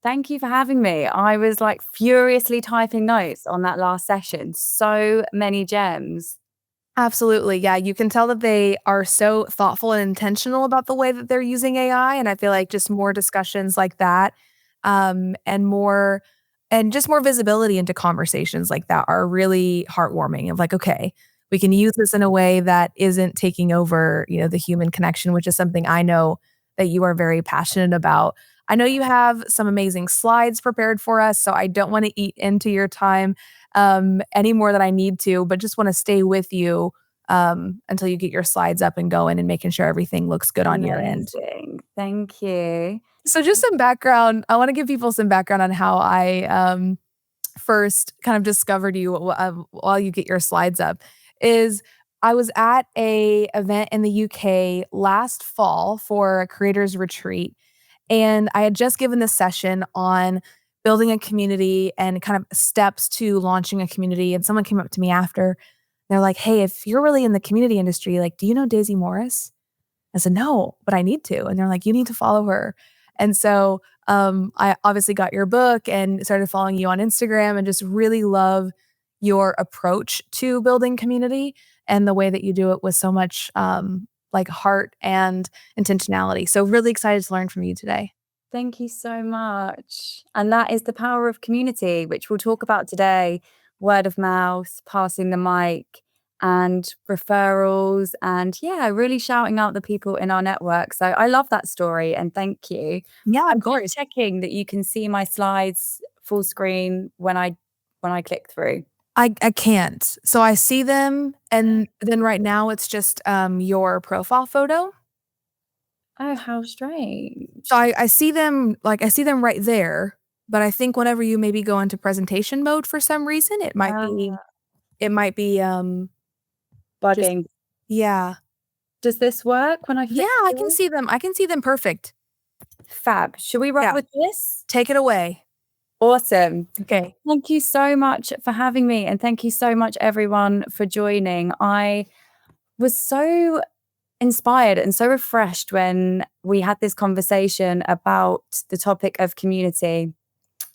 Thank you for having me. I was like furiously typing notes on that last session. So many gems. Absolutely. Yeah. You can tell that they are so thoughtful and intentional about the way that they're using AI. And I feel like just more discussions like that, and more, and just more visibility into conversations like that are really heartwarming of like, okay, we can use this in a way that isn't taking over, the human connection, which is something I know that you are very passionate about. I know you have some amazing slides prepared for us, so I don't want to eat into your time any more than I need to, but just want to stay with you until you get your slides up and going and making sure everything looks good on your end. Amazing. Thank you. So, just some background. I want to give people some background on how I first kind of discovered you while you get your slides up. Is I was at a event in the UK last fall for a creators retreat, and I had just given this session on building a community and kind of steps to launching a community. And someone came up to me after. They're like, "Hey, if you're really in the community industry, like, do you know Daisy Morris?" I said, "No, but I need to." And they're like, "You need to follow her." And so I obviously got your book and started following you on Instagram and just really love your approach to building community and the way that you do it with so much like heart and intentionality. So really excited to learn from you today. Thank you so much. And that is the power of community, which we'll talk about today: word of mouth, passing the mic, and referrals. And yeah, really shouting out the people in our network. So I love that story. And thank you. Yeah, I'm of just course. checking that you can see my slides full screen when I click through. I can't. So I see them and then right now it's just your profile photo. Oh, how strange. So I see them like I see them right there, but I think whenever you maybe go into presentation mode for some reason, Ah, it might be just bugging. yeah. Does this work when I Yeah, flick I can through? see them. I can see them perfect. Fab. Should we roll Yeah. with this? Take it away. Awesome. Okay. Thank you so much for having me. And thank you so much, everyone, for joining. I was so inspired and so refreshed when we had this conversation about the topic of community.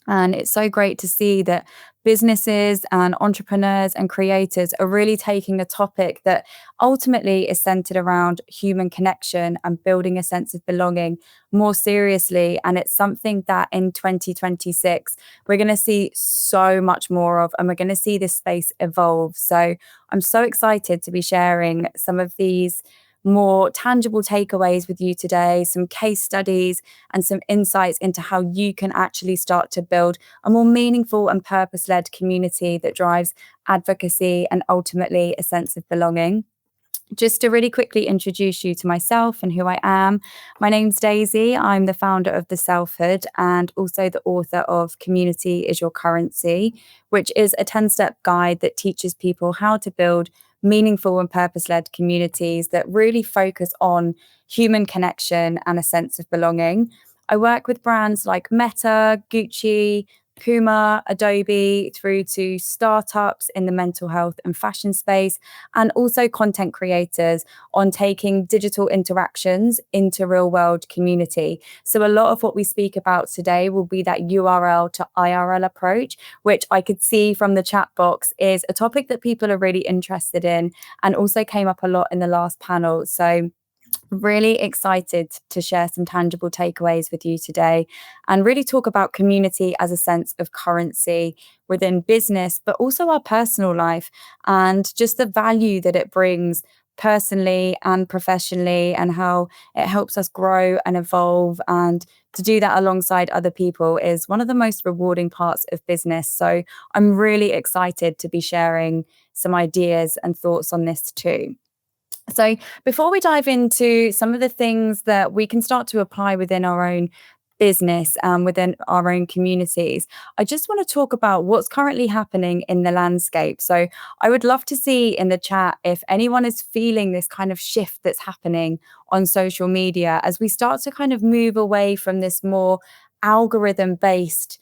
And it's so great to see that businesses and entrepreneurs and creators are really taking a topic that ultimately is centered around human connection and building a sense of belonging more seriously. And it's something that in 2026, we're going to see so much more of, and we're going to see this space evolve. So I'm so excited to be sharing some of these more tangible takeaways with you today, some case studies, and some insights into how you can actually start to build a more meaningful and purpose led community that drives advocacy and ultimately a sense of belonging. Just to really quickly introduce you to myself and who I am, my name's Daisy. I'm the founder of The Selfhood and also the author of Community is Your Currency, which is a 10-step guide that teaches people how to build meaningful and purpose led communities that really focus on human connection and a sense of belonging. I work with brands like Meta, Gucci, Puma, Adobe, through to startups in the mental health and fashion space, and also content creators on taking digital interactions into real world community. So, a lot of what we speak about today will be that URL to IRL approach, which I could see from the chat box is a topic that people are really interested in and also came up a lot in the last panel. So, really excited to share some tangible takeaways with you today and really talk about community as a sense of currency within business, but also our personal life and just the value that it brings personally and professionally and how it helps us grow and evolve. And to do that alongside other people is one of the most rewarding parts of business. So I'm really excited to be sharing some ideas and thoughts on this too. So, before we dive into some of the things that we can start to apply within our own business and within our own communities, I just want to talk about what's currently happening in the landscape. So, I would love to see in the chat if anyone is feeling this kind of shift that's happening on social media as we start to kind of move away from this more algorithm based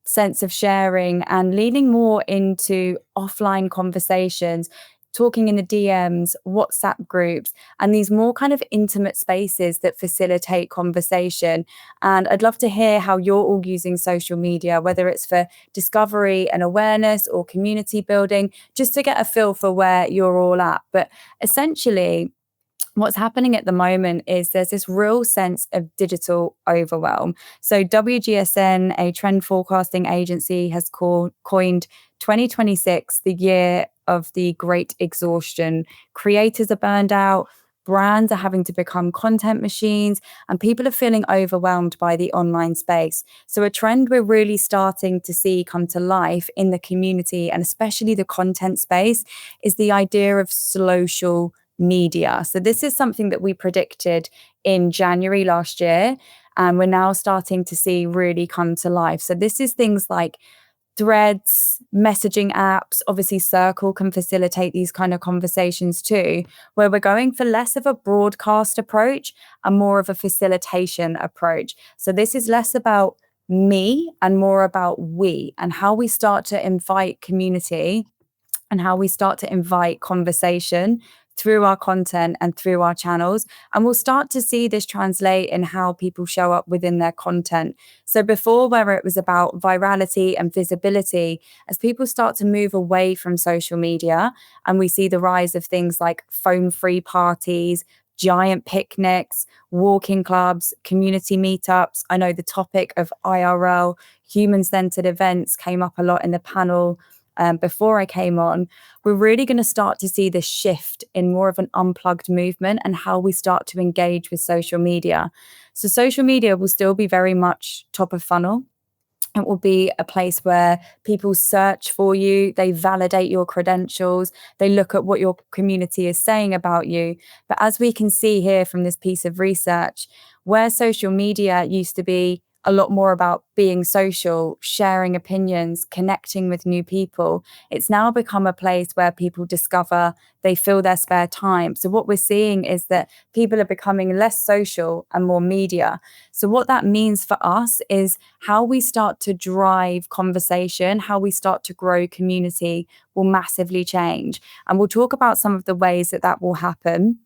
sense of sharing and leaning more into offline conversations. talking in the DMs, WhatsApp groups, and these more kind of intimate spaces that facilitate conversation. And I'd love to hear how you're all using social media, whether it's for discovery and awareness or community building, just to get a feel for where you're all at. But essentially, what's happening at the moment is there's this real sense of digital overwhelm. So WGSN, a trend forecasting agency, has coined 2026 the year of the great exhaustion. Creators are burned out, brands are having to become content machines, and people are feeling overwhelmed by the online space. So a trend we're really starting to see come to life in the community, and especially the content space, is the idea of social media. So this is something that we predicted in January last year, and we're now starting to see really come to life. So this is things like threads, messaging apps. Obviously, Circle can facilitate these kind of conversations too, where we're going for less of a broadcast approach and more of a facilitation approach. So this is less about me and more about we, and how we start to invite community and how we start to invite conversation through our content and through our channels. And we'll start to see this translate in how people show up within their content. So before, where it was about virality and visibility, as people start to move away from social media, and we see the rise of things like phone-free parties, giant picnics, walking clubs, community meetups. I know the topic of IRL, human-centered events, came up a lot in the panel before I came on. We're really going to start to see this shift in more of an unplugged movement and how we start to engage with social media. So social media will still be very much top of funnel. It will be a place where people search for you, they validate your credentials, they look at what your community is saying about you. But as we can see here from this piece of research, where social media used to be a lot more about being social, sharing opinions, connecting with new people, it's now become a place where people discover, they fill their spare time. So what we're seeing is that people are becoming less social and more media. So what that means for us is how we start to drive conversation, how we start to grow community will massively change. And we'll talk about some of the ways that that will happen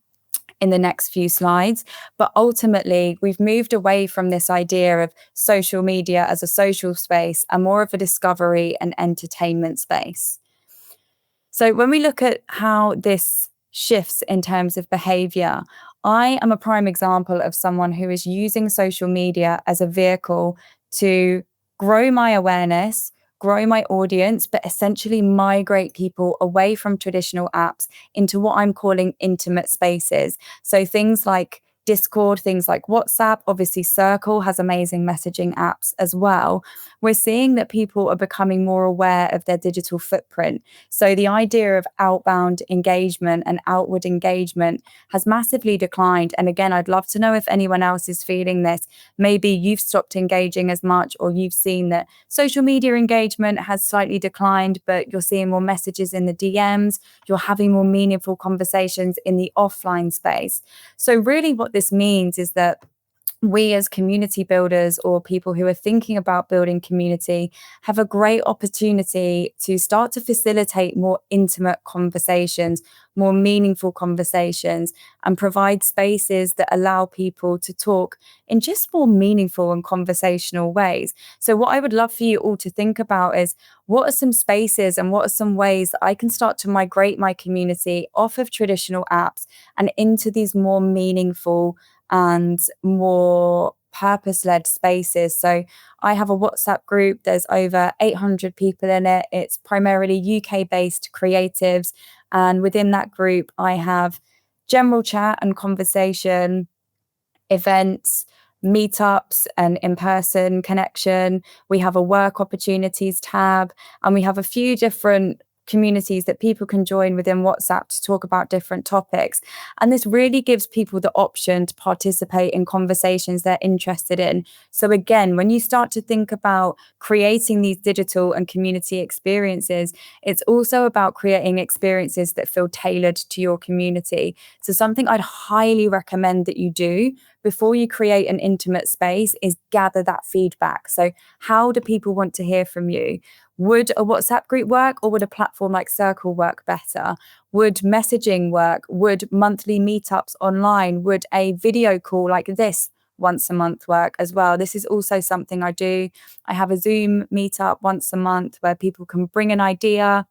in the next few slides. But ultimately, we've moved away from this idea of social media as a social space and more of a discovery and entertainment space. So when we look at how this shifts in terms of behavior, I am a prime example of someone who is using social media as a vehicle to grow my awareness, grow my audience, but essentially migrate people away from traditional apps into what I'm calling intimate spaces. So things like Discord, things like WhatsApp, obviously Circle has amazing messaging apps as well. We're seeing that people are becoming more aware of their digital footprint. So the idea of outbound engagement and outward engagement has massively declined. And again, I'd love to know if anyone else is feeling this. Maybe you've stopped engaging as much, or you've seen that social media engagement has slightly declined, but you're seeing more messages in the DMs, you're having more meaningful conversations in the offline space. So really what this means is that we as community builders or people who are thinking about building community have a great opportunity to start to facilitate more intimate conversations, more meaningful conversations, and provide spaces that allow people to talk in just more meaningful and conversational ways. So what I would love for you all to think about is, what are some spaces and what are some ways that I can start to migrate my community off of traditional apps and into these more meaningful and more purpose-led spaces. So I have a WhatsApp group. There's over 800 people in it. It's primarily UK-based creatives. And within that group, I have general chat and conversation, events, meetups, and in-person connection. We have a work opportunities tab, and we have a few different communities that people can join within WhatsApp to talk about different topics. And this really gives people the option to participate in conversations they're interested in. So again, when you start to think about creating these digital and community experiences, it's also about creating experiences that feel tailored to your community. So something I'd highly recommend that you do before you create an intimate space is gather that feedback. So how do people want to hear from you? Would a WhatsApp group work, or would a platform like Circle work better? Would messaging work? Would monthly meetups online? Would a video call like this once a month work as well? This is also something I do. I have a Zoom meetup once a month where people can bring an idea.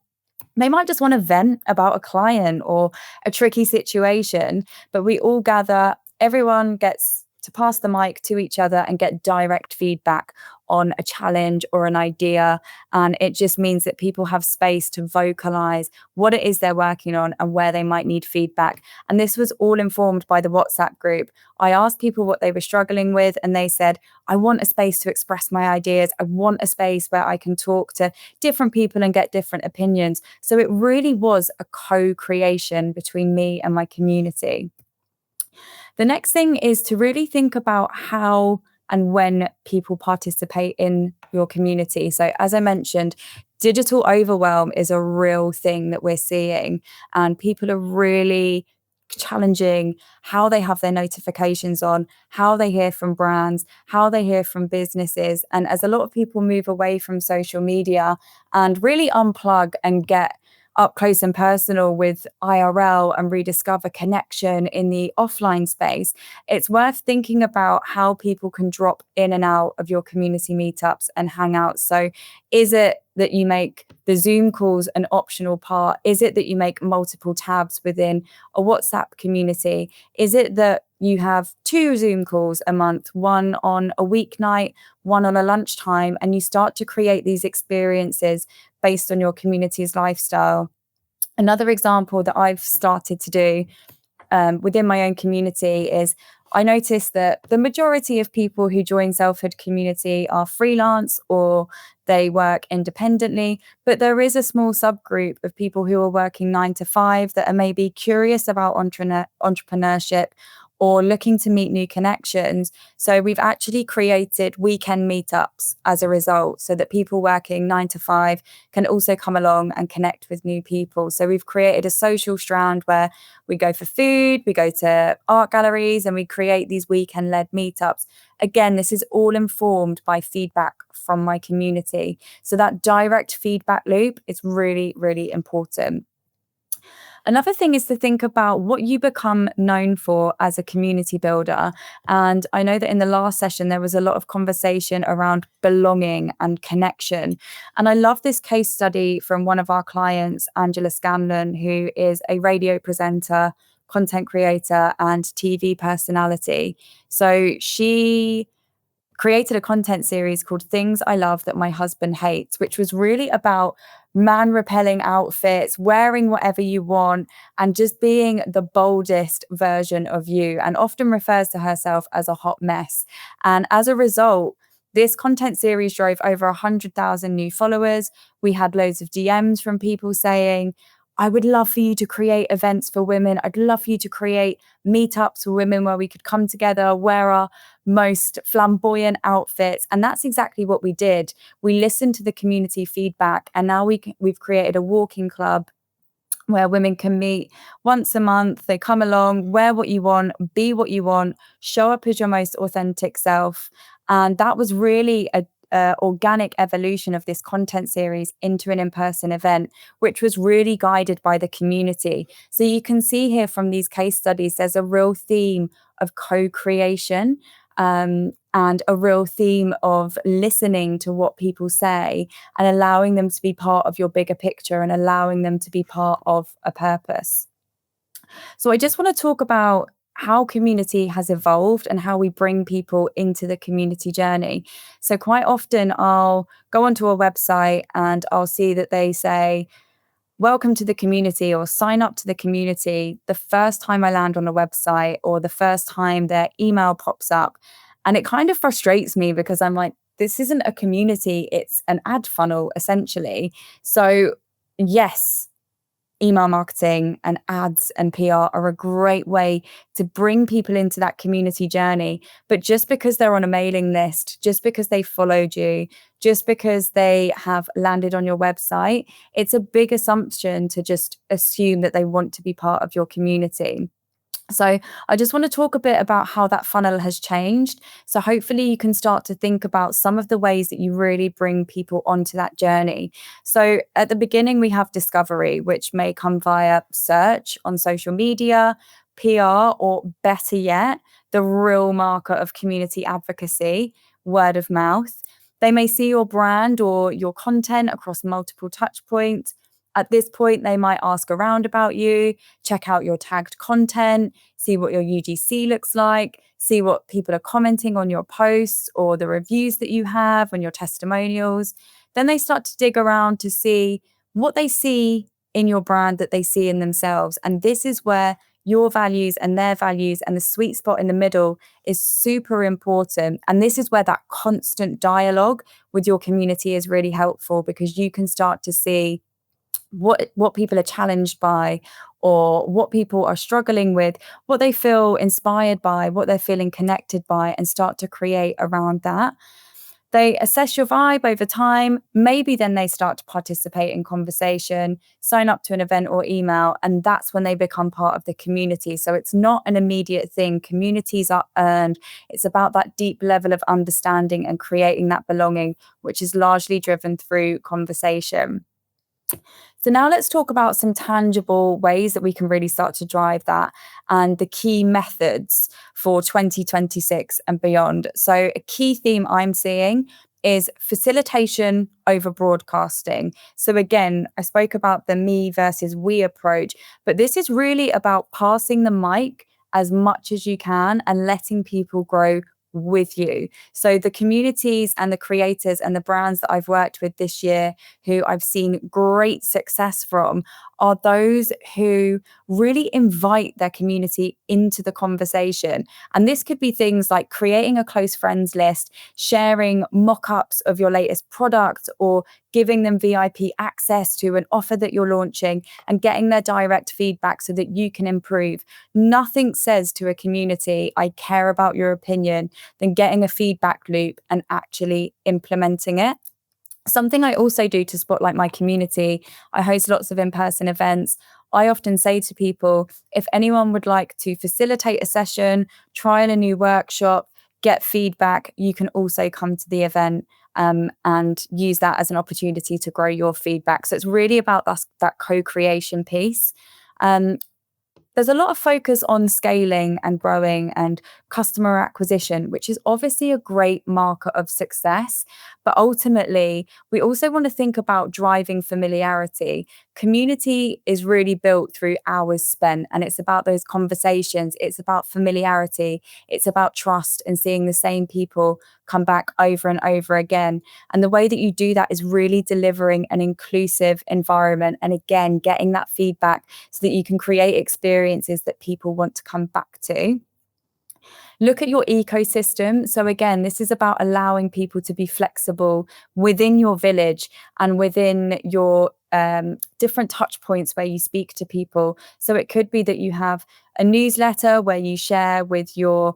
They might just want to vent about a client or a tricky situation, but we all gather, everyone gets to pass the mic to each other and get direct feedback on a challenge or an idea. And it just means that people have space to vocalize what it is they're working on and where they might need feedback. And this was all informed by the WhatsApp group. I asked people what they were struggling with, and they said, I want a space to express my ideas. I want a space where I can talk to different people and get different opinions. So it really was a co-creation between me and my community. The next thing is to really think about how and when people participate in your community. So, as I mentioned, digital overwhelm is a real thing that we're seeing, and people are really challenging how they have their notifications on, how they hear from brands, how they hear from businesses. And as a lot of people move away from social media and really unplug and get up close and personal with IRL and rediscover connection in the offline space, it's worth thinking about how people can drop in and out of your community meetups and hangouts. So is it that you make the Zoom calls an optional part? Is it that you make multiple tabs within a WhatsApp community? Is it that you have 2 Zoom calls a month, one on a weeknight, one on a lunchtime, and you start to create these experiences based on your community's lifestyle? Another example that I've started to do within my own community is I noticed that the majority of people who join Selfhood community are freelance or they work independently, but there is a small subgroup of people who are working 9 to 5 that are maybe curious about entrepreneurship or looking to meet new connections. So we've actually created weekend meetups as a result, so that people working 9 to 5 can also come along and connect with new people. So we've created a social strand where we go for food, we go to art galleries, and we create these weekend-led meetups. Again, this is all informed by feedback from my community. So that direct feedback loop is really, really important. Another thing is to think about what you become known for as a community builder. And I know that in the last session, there was a lot of conversation around belonging and connection. And I love this case study from one of our clients, Angela Scanlon, who is a radio presenter, content creator, and TV personality. So she created a content series called Things I Love That My Husband Hates, which was really about man repelling outfits, wearing whatever you want, and just being the boldest version of you, and often refers to herself as a hot mess. And as a result, this content series drove over 100,000 new followers. We had loads of DMs from people saying, I would love for you to create events for women. I'd love for you to create meetups for women where we could come together, wear our most flamboyant outfits. And that's exactly what we did. We listened to the community feedback, and now we've created a walking club where women can meet once a month. They come along, wear what you want, be what you want, show up as your most authentic self. And that was really a organic evolution of this content series into an in-person event, which was really guided by the community. So you can see here from these case studies, there's a real theme of co-creation, and a real theme of listening to what people say and allowing them to be part of your bigger picture and allowing them to be part of a purpose. So I just want to talk about how community has evolved and how we bring people into the community journey. So quite often I'll go onto a website and I'll see that they say, welcome to the community, or sign up to the community, the first time I land on a website or the first time their email pops up. And it kind of frustrates me because I'm like, this isn't a community, it's an ad funnel essentially. So yes, email marketing and ads and PR are a great way to bring people into that community journey. But just because they're on a mailing list, just because they followed you, just because they have landed on your website, it's a big assumption to just assume that they want to be part of your community. So I just want to talk a bit about how that funnel has changed. So hopefully you can start to think about some of the ways that you really bring people onto that journey. So at the beginning, we have discovery, which may come via search on social media, PR, or better yet, the real marker of community advocacy, word of mouth. They may see your brand or your content across multiple touch points. At this point, they might ask around about you, check out your tagged content, see what your UGC looks like, see what people are commenting on your posts or the reviews that you have on your testimonials. Then they start to dig around to see what they see in your brand that they see in themselves. And this is where your values and their values and the sweet spot in the middle is super important. And this is where that constant dialogue with your community is really helpful, because you can start to see what people are challenged by, or what people are struggling with, what they feel inspired by, what they're feeling connected by, and start to create around that. They assess your vibe over time. Maybe then they start to participate in conversation, sign up to an event or email, and that's when they become part of the community. So it's not an immediate thing. Communities are earned. It's about that deep level of understanding and creating that belonging, which is largely driven through conversation. So now let's talk about some tangible ways that we can really start to drive that, and the key methods for 2026 and beyond. So a key theme I'm seeing is facilitation over broadcasting. So again, I spoke about the me versus we approach, but this is really about passing the mic as much as you can and letting people grow with you. So the communities and the creators and the brands that I've worked with this year, who I've seen great success from, are those who really invite their community into the conversation. And this could be things like creating a close friends list, sharing mock-ups of your latest product, or giving them VIP access to an offer that you're launching, and getting their direct feedback so that you can improve. Nothing says to a community, I care about your opinion, than getting a feedback loop and actually implementing it. Something I also do to spotlight my community, I host lots of in-person events. I often say to people, if anyone would like to facilitate a session, trial a new workshop, get feedback, you can also come to the event, and use that as an opportunity to grow your feedback. So it's really about that co-creation piece. There's a lot of focus on scaling and growing and customer acquisition, which is obviously a great marker of success. But ultimately, we also want to think about driving familiarity. Community is really built through hours spent, and it's about those conversations. It's about familiarity. It's about trust and seeing the same people come back over and over again. And the way that you do that is really delivering an inclusive environment. And again, getting that feedback so that you can create experiences that people want to come back to. Look at your ecosystem. So, again, this is about allowing people to be flexible within your village and within your different touch points where you speak to people. So, it could be that you have a newsletter where you share with your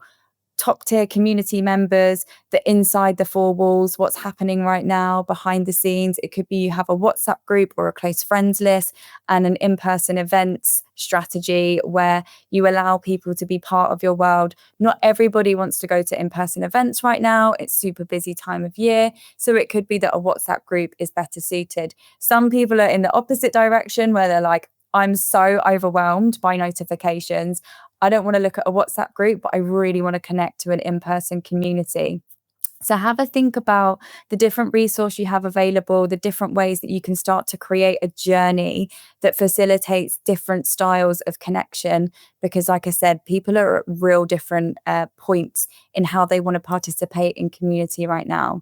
top tier community members, the inside the four walls, what's happening right now behind the scenes. It could be you have a WhatsApp group or a close friends list, and an in-person events strategy where you allow people to be part of your world. Not everybody wants to go to in-person events right now. It's super busy time of year. So it could be that a WhatsApp group is better suited. Some people are in the opposite direction where they're like, I'm so overwhelmed by notifications. I don't want to look at a WhatsApp group, but I really want to connect to an in-person community. So have a think about the different resource you have available, the different ways that you can start to create a journey that facilitates different styles of connection. Because like I said, people are at real different points in how they want to participate in community right now.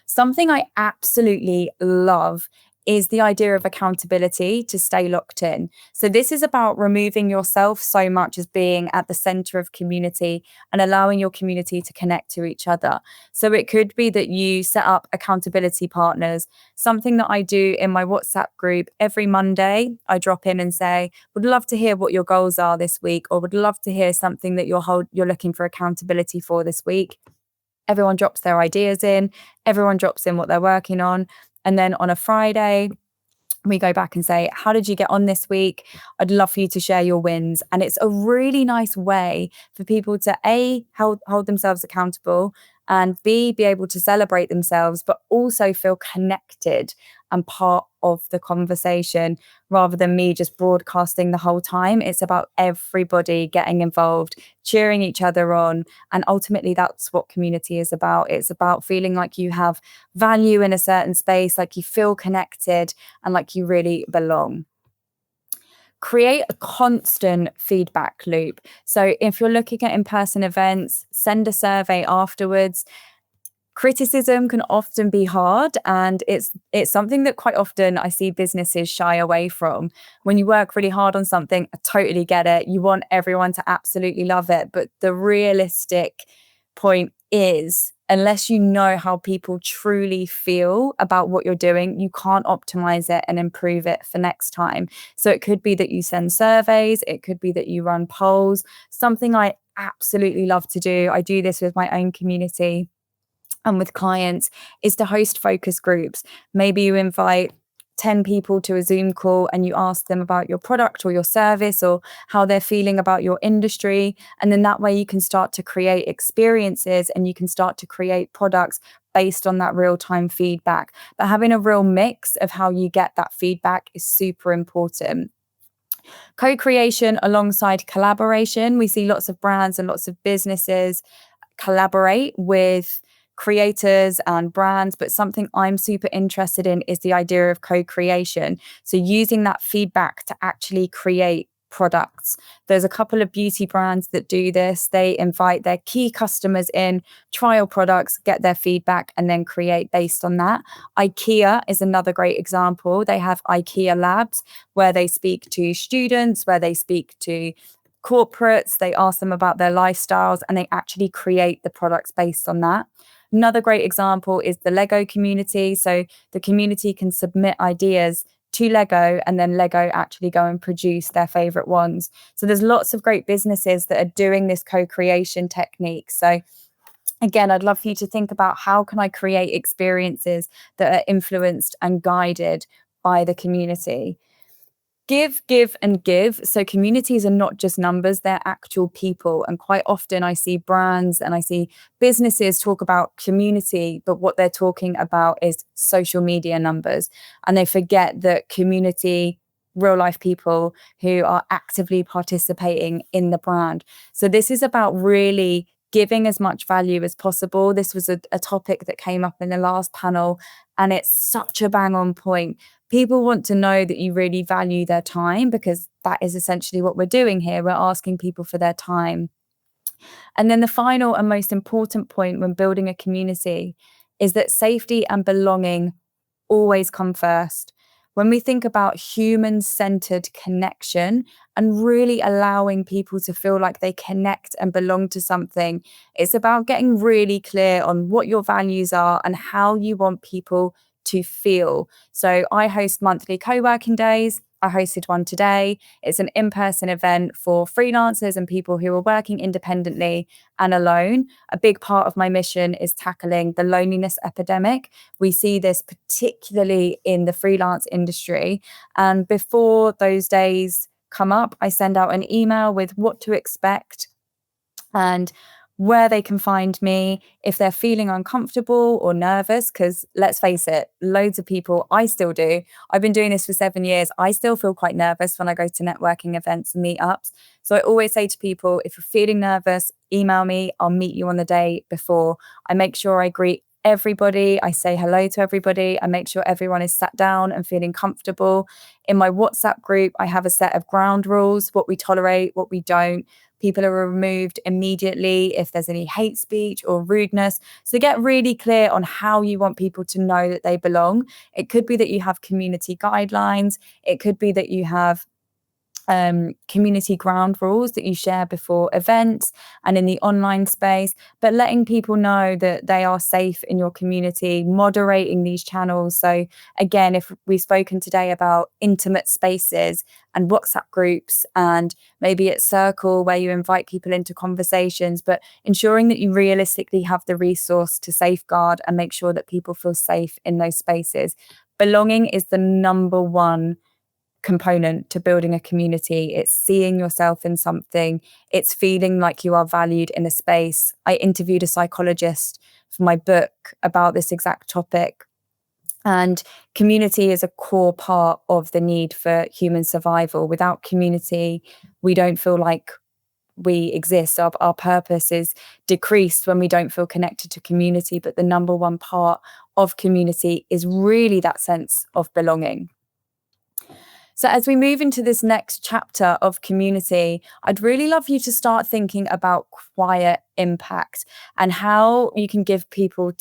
Something I absolutely love is the idea of accountability to stay locked in. So this is about removing yourself so much as being at the center of community and allowing your community to connect to each other. So it could be that you set up accountability partners. Something that I do in my WhatsApp group every Monday, I drop in and say, would love to hear what your goals are this week, or would love to hear something that you're looking for accountability for this week. Everyone drops their ideas in, everyone drops in what they're working on. And then on a Friday, we go back and say, how did you get on this week? I'd love for you to share your wins. And it's a really nice way for people to A, hold themselves accountable, and B, be able to celebrate themselves, but also feel connected and part of the conversation rather than me just broadcasting the whole time. It's about everybody getting involved, cheering each other on. And ultimately, that's what community is about. It's about feeling like you have value in a certain space, like you feel connected and like you really belong. Create a constant feedback loop. So if you're looking at in-person events, send a survey afterwards. Criticism can often be hard, and it's something that quite often I see businesses shy away from. When you work really hard on something, I totally get it. You want everyone to absolutely love it, but the realistic point is, unless you know how people truly feel about what you're doing, you can't optimize it and improve it for next time. So it could be that you send surveys, it could be that you run polls. Something I absolutely love to do, I do this with my own community and with clients, is to host focus groups. Maybe you invite 10 people to a Zoom call and you ask them about your product or your service or how they're feeling about your industry. And then that way you can start to create experiences and you can start to create products based on that real-time feedback. But having a real mix of how you get that feedback is super important. Co-creation alongside collaboration. We see lots of brands and lots of businesses collaborate with creators and brands, but something I'm super interested in is the idea of co-creation. So using that feedback to actually create products. There's a couple of beauty brands that do this. They invite their key customers in, trial products, get their feedback, and then create based on that. IKEA is another great example. They have IKEA Labs where they speak to students, where they speak to corporates, they ask them about their lifestyles, and they actually create the products based on that. Another great example is the Lego community. So the community can submit ideas to Lego and then Lego actually go and produce their favorite ones. So there's lots of great businesses that are doing this co-creation technique. So again, I'd love for you to think about how can I create experiences that are influenced and guided by the community. Give, and give. So communities are not just numbers, they're actual people. And quite often I see brands and I see businesses talk about community, but what they're talking about is social media numbers. And they forget that community, real life people who are actively participating in the brand. So this is about really giving as much value as possible. This was a topic that came up in the last panel, and it's such a bang on point. People want to know that you really value their time, because that is essentially what we're doing here. We're asking people for their time. And then the final and most important point when building a community is that safety and belonging always come first. When we think about human-centered connection and really allowing people to feel like they connect and belong to something, it's about getting really clear on what your values are and how you want people to feel. So I host monthly co-working days. I hosted one today. It's an in-person event for freelancers and people who are working independently and alone. A big part of my mission is tackling the loneliness epidemic. We see this particularly in the freelance industry. And before those days come up, I send out an email with what to expect and where they can find me if they're feeling uncomfortable or nervous, because let's face it, loads of people, I still do. I've been doing this for 7 years. I still feel quite nervous when I go to networking events and meetups. So I always say to people, if you're feeling nervous, email me. I'll meet you on the day before. I make sure I greet everybody. I say hello to everybody. I make sure everyone is sat down and feeling comfortable. In my WhatsApp group, I have a set of ground rules, what we tolerate, what we don't. People are removed immediately if there's any hate speech or rudeness. So get really clear on how you want people to know that they belong. It could be that you have community guidelines. It could be that you have community ground rules that you share before events and in the online space, but letting people know that they are safe in your community, moderating these channels. So again, if we've spoken today about intimate spaces and WhatsApp groups, and maybe it's Circle where you invite people into conversations, but ensuring that you realistically have the resource to safeguard and make sure that people feel safe in those spaces. belonging is the number one component to building a community. It's seeing yourself in something, it's feeling like you are valued in a space. I interviewed a psychologist for my book about this exact topic. And community is a core part of the need for human survival. Without community, we don't feel like we exist. Our purpose is decreased when we don't feel connected to community. But the number one part of community is really that sense of belonging. So, as we move into this next chapter of community, I'd really love you to start thinking about quiet impact and how you can give people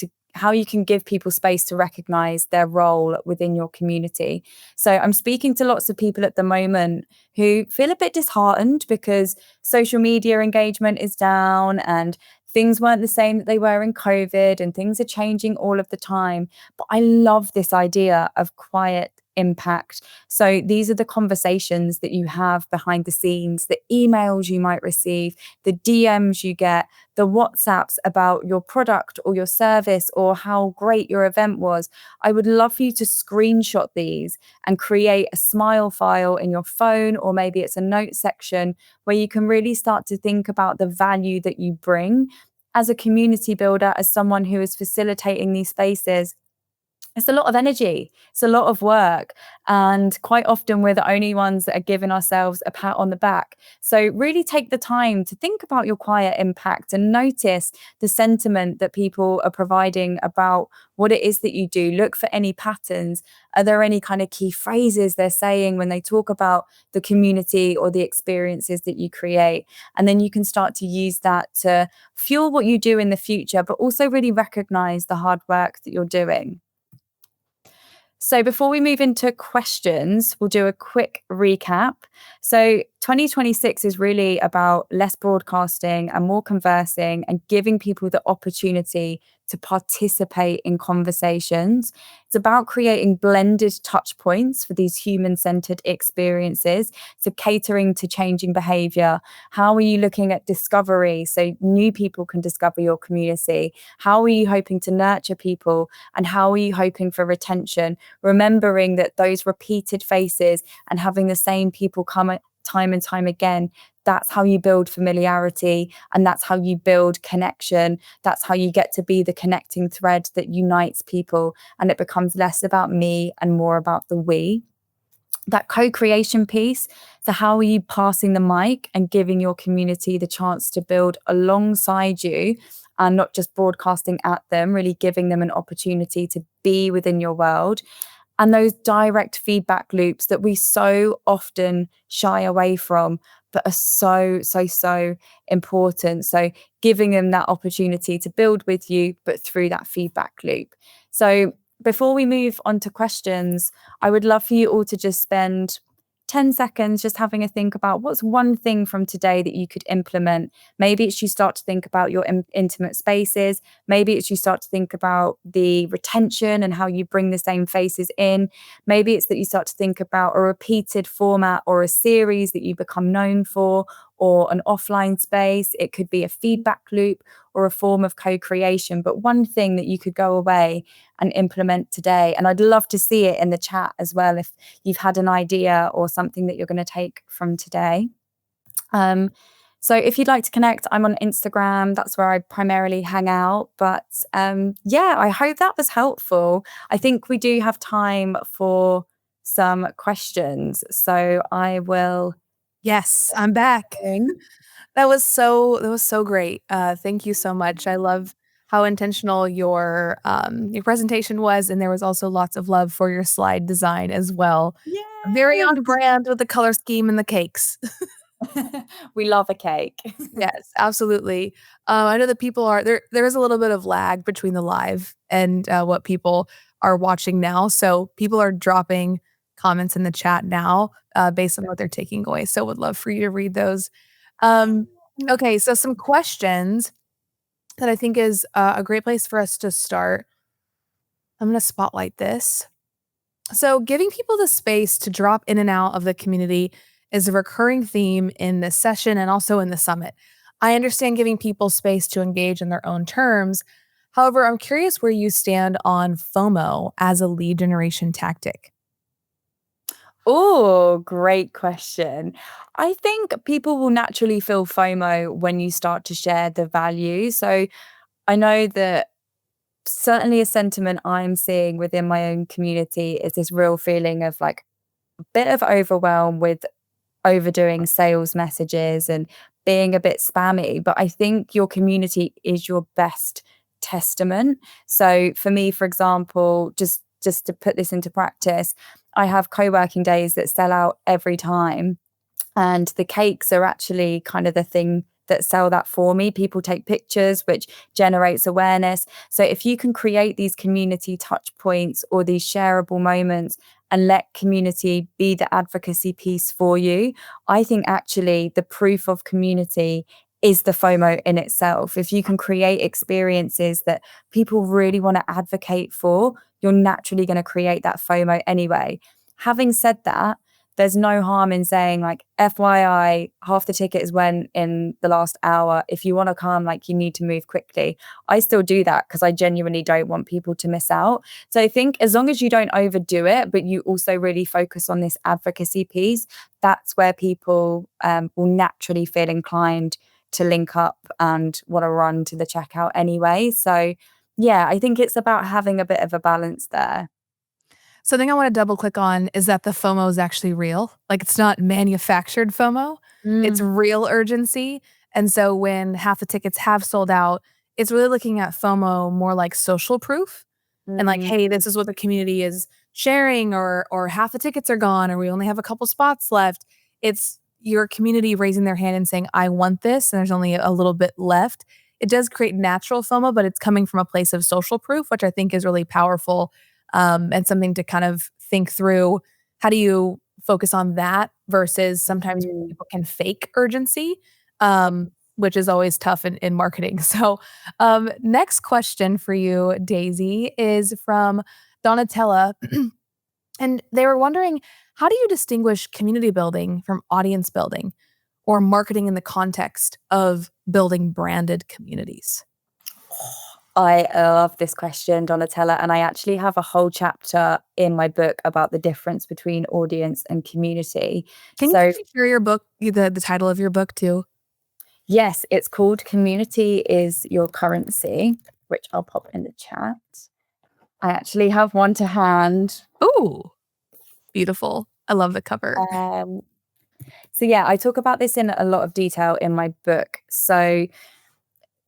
space to recognize their role within your community. So I'm speaking to lots of people at the moment who feel a bit disheartened because social media engagement is down and things weren't the same that they were in COVID and things are changing all of the time. But I love this idea of quiet impact. So these are the conversations that you have behind the scenes, the emails you might receive, the DMs you get, the WhatsApps about your product or your service or how great your event was. I would love for you to screenshot these and create a smile file in your phone, or maybe it's a note section where you can really start to think about the value that you bring as a community builder, as someone who is facilitating these spaces. It's a lot of energy. It's a lot of work. And quite often we're the only ones that are giving ourselves a pat on the back. So really take the time to think about your quiet impact and notice the sentiment that people are providing about what it is that you do. Look for any patterns. Are there any kind of key phrases they're saying when they talk about the community or the experiences that you create? And then you can start to use that to fuel what you do in the future, but also really recognize the hard work that you're doing. So before we move into questions, we'll do a quick recap. So 2026 is really about less broadcasting and more conversing and giving people the opportunity to participate in conversations. It's about creating blended touch points for these human-centered experiences. So catering to changing behavior. How are you looking at discovery so new people can discover your community? How are you hoping to nurture people? And how are you hoping for retention? Remembering that those repeated faces and having the same people come time and time again, that's how you build familiarity and that's how you build connection. That's how you get to be the connecting thread that unites people, and it becomes less about me and more about the we. That co-creation piece. So how are you passing the mic and giving your community the chance to build alongside you and not just broadcasting at them, really giving them an opportunity to be within your world? And those direct feedback loops that we so often shy away from, but are so important. So giving them that opportunity to build with you, but through that feedback loop. So before we move on to questions, I would love for you all to just spend 10 seconds just having a think about what's one thing from today that you could implement. Maybe it's you start to think about your intimate spaces. Maybe it's you start to think about the retention and how you bring the same faces in. Maybe it's that you start to think about a repeated format or a series that you become known for, or an offline space. It could be a feedback loop or a form of co-creation, but one thing that you could go away and implement today. And I'd love to see it in the chat as well if you've had an idea or something that you're going to take from today. So if you'd like to connect, I'm on Instagram. That's where I primarily hang out. But yeah, I hope that was helpful. I think we do have time for some questions. So I will. Yes, I'm back. That was so great. Thank you so much. I love how intentional your presentation was, and there was also lots of love for your slide design as well. Yay! Very on brand with the color scheme and the cakes. We love a cake. Yes, absolutely. I know that people are there is a little bit of lag between the live and what people are watching now. So people are dropping comments in the chat now based on what they're taking away. So would love for you to read those. Okay, so some questions that I think is a great place for us to start. I'm going to spotlight this. So giving people the space to drop in and out of the community is a recurring theme in this session and also in the summit. I understand giving people space to engage in their own terms. However, I'm curious where you stand on FOMO as a lead generation tactic. Oh, great question. I think people will naturally feel FOMO when you start to share the value. So I know that certainly a sentiment I'm seeing within my own community is this real feeling of like a bit of overwhelm with overdoing sales messages and being a bit spammy. But I think your community is your best testament. So for me, for example, just to put this into practice, I have co-working days that sell out every time, and the cakes are actually kind of the thing that sell that for me. People take pictures, which generates awareness. So if you can create these community touch points or these shareable moments and let community be the advocacy piece for you, I think actually the proof of community is the FOMO in itself. If you can create experiences that people really want to advocate for, you're naturally going to create that FOMO anyway. Having said that, there's no harm in saying like, FYI, half the tickets went in the last hour. If you want to come, like you need to move quickly. I still do that because I genuinely don't want people to miss out. So I think as long as you don't overdo it, but you also really focus on this advocacy piece, that's where people will naturally feel inclined to link up and want to run to the checkout anyway. So yeah, I think it's about having a bit of a balance there. Something I want to double click on is that the FOMO is actually real. Like it's not manufactured FOMO, it's Mm, real urgency. And so when half the tickets have sold out, it's really looking at FOMO more like social proof and like, mm, hey, this is what the community is sharing, or half the tickets are gone, or we only have a couple spots left. It's your community raising their hand and saying, I want this, and there's only a little bit left. It does create natural FOMO, but it's coming from a place of social proof, which I think is really powerful, and something to kind of think through. How do you focus on that versus sometimes mm. people can fake urgency, which is always tough in marketing. So, next question for you, Daisy, is from Donatella. And they were wondering, how do you distinguish community building from audience building or marketing in the context of building branded communities? I love this question, Donatella, and I actually have a whole chapter in my book about the difference between audience and community. Can you So, maybe share your book, the title of your book too? yes, it's called Community is Your Currency, which I'll pop in the chat. I actually have one to hand. Ooh, beautiful. I love the cover. Um, so, yeah, I talk about this in a lot of detail in my book. So,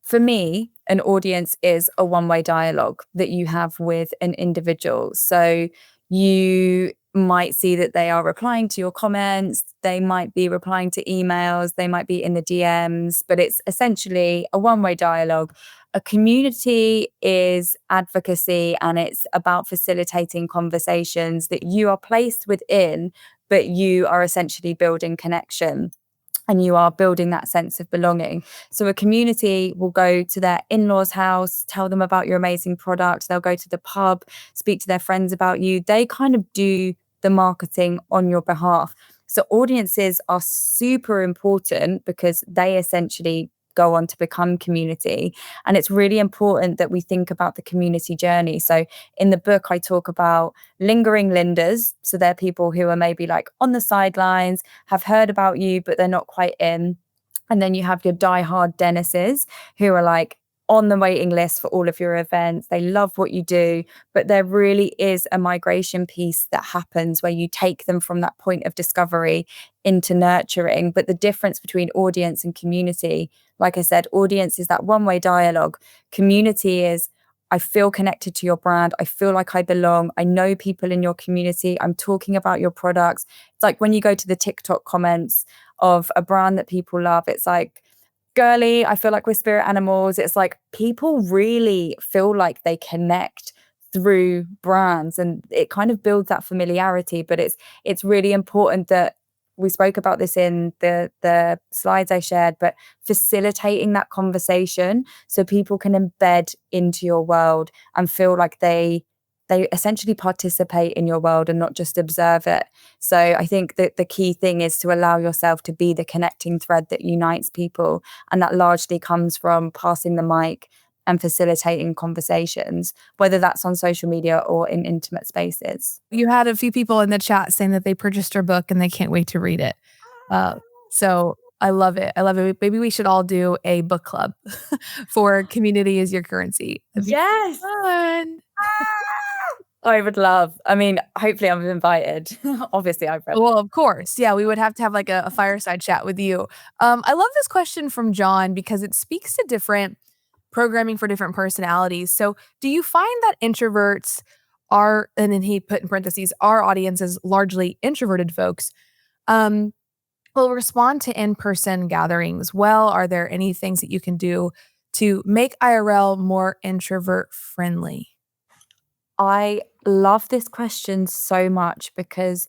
for me, an audience is a one-way dialogue that you have with an individual. So you might see that they are replying to your comments, they might be replying to emails, they might be in the DMs, but it's essentially a one-way dialogue. A community is advocacy and it's about facilitating conversations that you are placed within, but you are essentially building connection and you are building that sense of belonging. So a community will go to their in-laws' house, tell them about your amazing product. They'll go to the pub, speak to their friends about you. They kind of do the marketing on your behalf. So audiences are super important because they essentially go on to become community. And it's really important that we think about the community journey. So in the book, I talk about lingering linders. So they're people who are maybe like on the sidelines, have heard about you, but they're not quite in. And then you have your diehard Dennises who are like on the waiting list for all of your events. They love what you do, but there really is a migration piece that happens where you take them from that point of discovery into nurturing. But the difference between audience and community, like I said, audience is that one-way dialogue. Community is, I feel connected to your brand. I feel like I belong. I know people in your community. I'm talking about your products. It's like when you go to the TikTok comments of a brand that people love, it's like, girly, I feel like we're spirit animals. It's like people really feel like they connect through brands and it kind of builds that familiarity. But it's really important that we spoke about this in the slides I shared, but facilitating that conversation so people can embed into your world and feel like they essentially participate in your world and not just observe it. So I think that the key thing is to allow yourself to be the connecting thread that unites people. And that largely comes from passing the mic and facilitating conversations, whether that's on social media or in intimate spaces. You had a few people in the chat saying that they purchased your book and they can't wait to read it. So I love it. I love it. Maybe we should all do a book club for community is your currency. That'd be Yes. fun. I would love. I mean, hopefully I'm invited. Obviously, I've read. Well, of course. Yeah, we would have to have like a fireside chat with you. I love this question from John because it speaks to different programming for different personalities. So, do you find that introverts are, and then he put in parentheses, our audience is largely introverted folks, um, will respond to in person gatherings well? Are there any things that you can do to make IRL more introvert friendly? I love this question so much because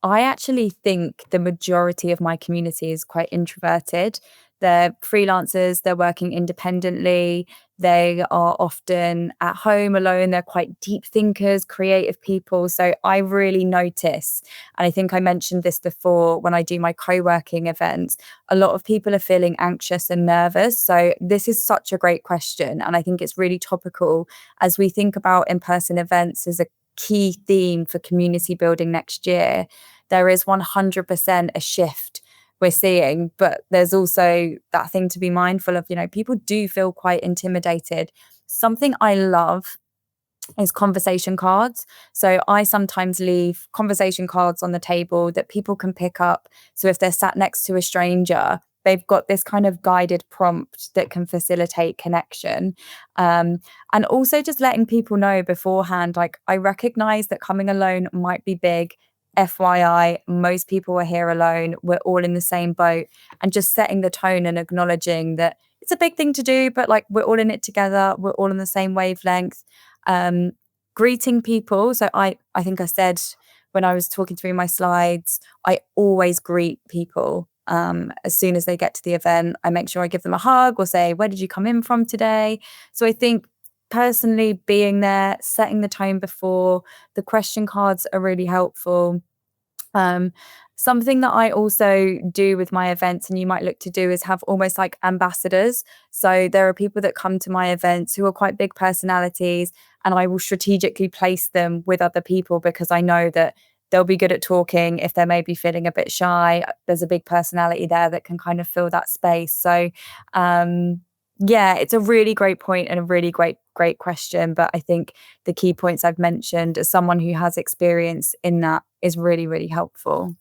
I actually think the majority of my community is quite introverted. They're freelancers, they're working independently, they are often at home alone, they're quite deep thinkers, creative people. So I really notice, and I think I mentioned this before when I do my co working events, a lot of people are feeling anxious and nervous. So this is such a great question. And I think it's really topical as we think about in person events as a key theme for community building next year. There is 100% a shift we're seeing, but there's also that thing to be mindful of. People do feel quite intimidated. Something I love is conversation cards. So I sometimes leave conversation cards on the table that people can pick up. So if they're sat next to a stranger, they've got this kind of guided prompt that can facilitate connection. And also just letting people know beforehand, like, I recognize that coming alone might be big. FYI, most people are here alone. We're all in the same boat. And just setting the tone and acknowledging that it's a big thing to do, but like we're all in it together. We're all on the same wavelength. Greeting people. So I think I said when I was talking through my slides, I always greet people. As soon as they get to the event, I make sure I give them a hug or say, where did you come in from today? So I think personally being there, setting the tone before, the question cards are really helpful. Something that I also do with my events, and you might look to do, is have almost like ambassadors. So there are people that come to my events who are quite big personalities, and I will strategically place them with other people because I know that they'll be good at talking. If they're maybe feeling a bit shy, there's a big personality there that can kind of fill that space. So, yeah, it's a really great point and a really great question. But I think the key points I've mentioned as someone who has experience in that is really, really helpful.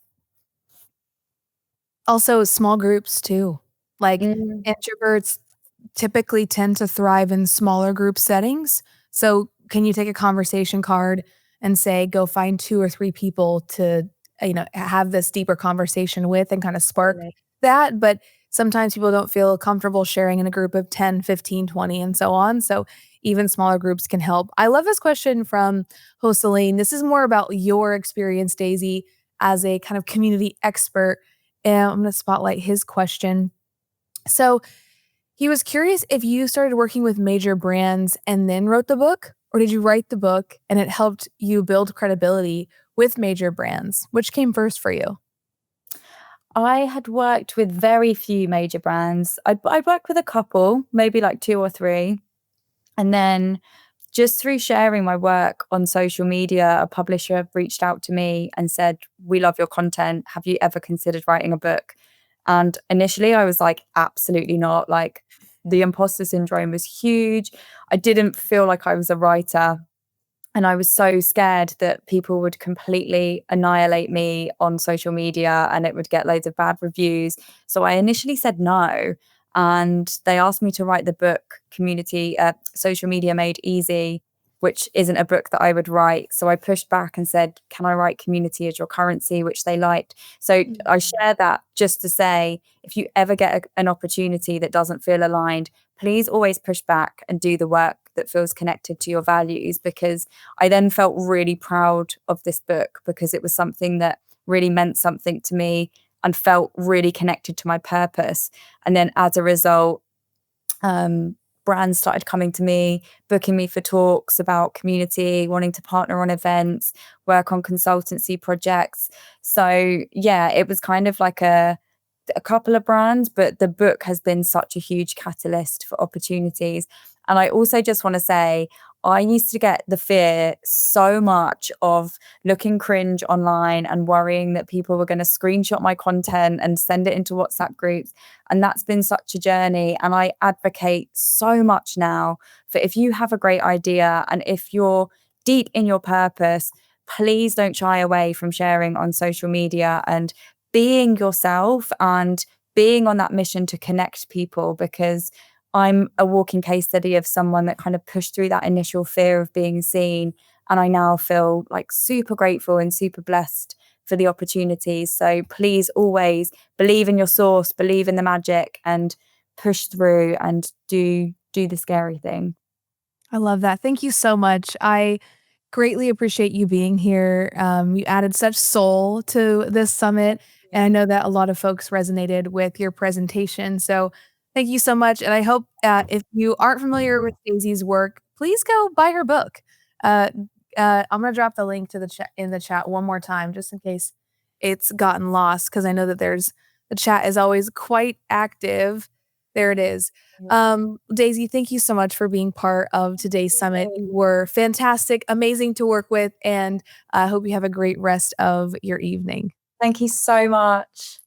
Also, small groups too. Like Mm. introverts typically tend to thrive in smaller group settings. So, can you take a conversation card and say, go find 2 or 3 people to, have this deeper conversation with and kind of spark Totally. that? But sometimes people don't feel comfortable sharing in a group of 10, 15, 20, and so on. So, even smaller groups can help. I love this question from Joseline. This is more about your experience, Daisy, as a kind of community expert. And I'm going to spotlight his question. So, he was curious if you started working with major brands and then wrote the book, or did you write the book and it helped you build credibility with major brands? Which came first for you? I had worked with very few major brands. I'd worked with a couple, maybe like 2 or 3. And then just through sharing my work on social media, a publisher reached out to me and said, we love your content. Have you ever considered writing a book? And initially I was like, absolutely not. Like, the imposter syndrome was huge. I didn't feel like I was a writer. And I was so scared that people would completely annihilate me on social media and it would get loads of bad reviews. So I initially said no. And they asked me to write the book Community Social Media Made Easy, which isn't a book that I would write. So I pushed back and said, can I write Community as Your Currency, which they liked. So I share that just to say, if you ever get an opportunity that doesn't feel aligned, please always push back and do the work that feels connected to your values, because I then felt really proud of this book because it was something that really meant something to me and felt really connected to my purpose. And then as a result, brands started coming to me, booking me for talks about community, wanting to partner on events, work on consultancy projects. So yeah, it was kind of like a couple of brands, but the book has been such a huge catalyst for opportunities. And I also just want to say, I used to get the fear so much of looking cringe online and worrying that people were going to screenshot my content and send it into WhatsApp groups. And that's been such a journey. And I advocate so much now for, if you have a great idea and if you're deep in your purpose, please don't shy away from sharing on social media and being yourself and being on that mission to connect people, because I'm a walking case study of someone that kind of pushed through that initial fear of being seen. And I now feel like super grateful and super blessed for the opportunities. So please always believe in your source, believe in the magic, and push through and do the scary thing. I love that. Thank you so much. I greatly appreciate you being here. You added such soul to this summit, and I know that a lot of folks resonated with your presentation. So thank you so much. And I hope if you aren't familiar with Daisy's work, please go buy her book. Uh, I'm gonna drop the link to the chat in the chat one more time, just in case it's gotten lost, because I know that there's the chat is always quite active. There it is. Daisy, thank you so much for being part of today's summit. You were fantastic, amazing to work with, and I hope you have a great rest of your evening. Thank you so much.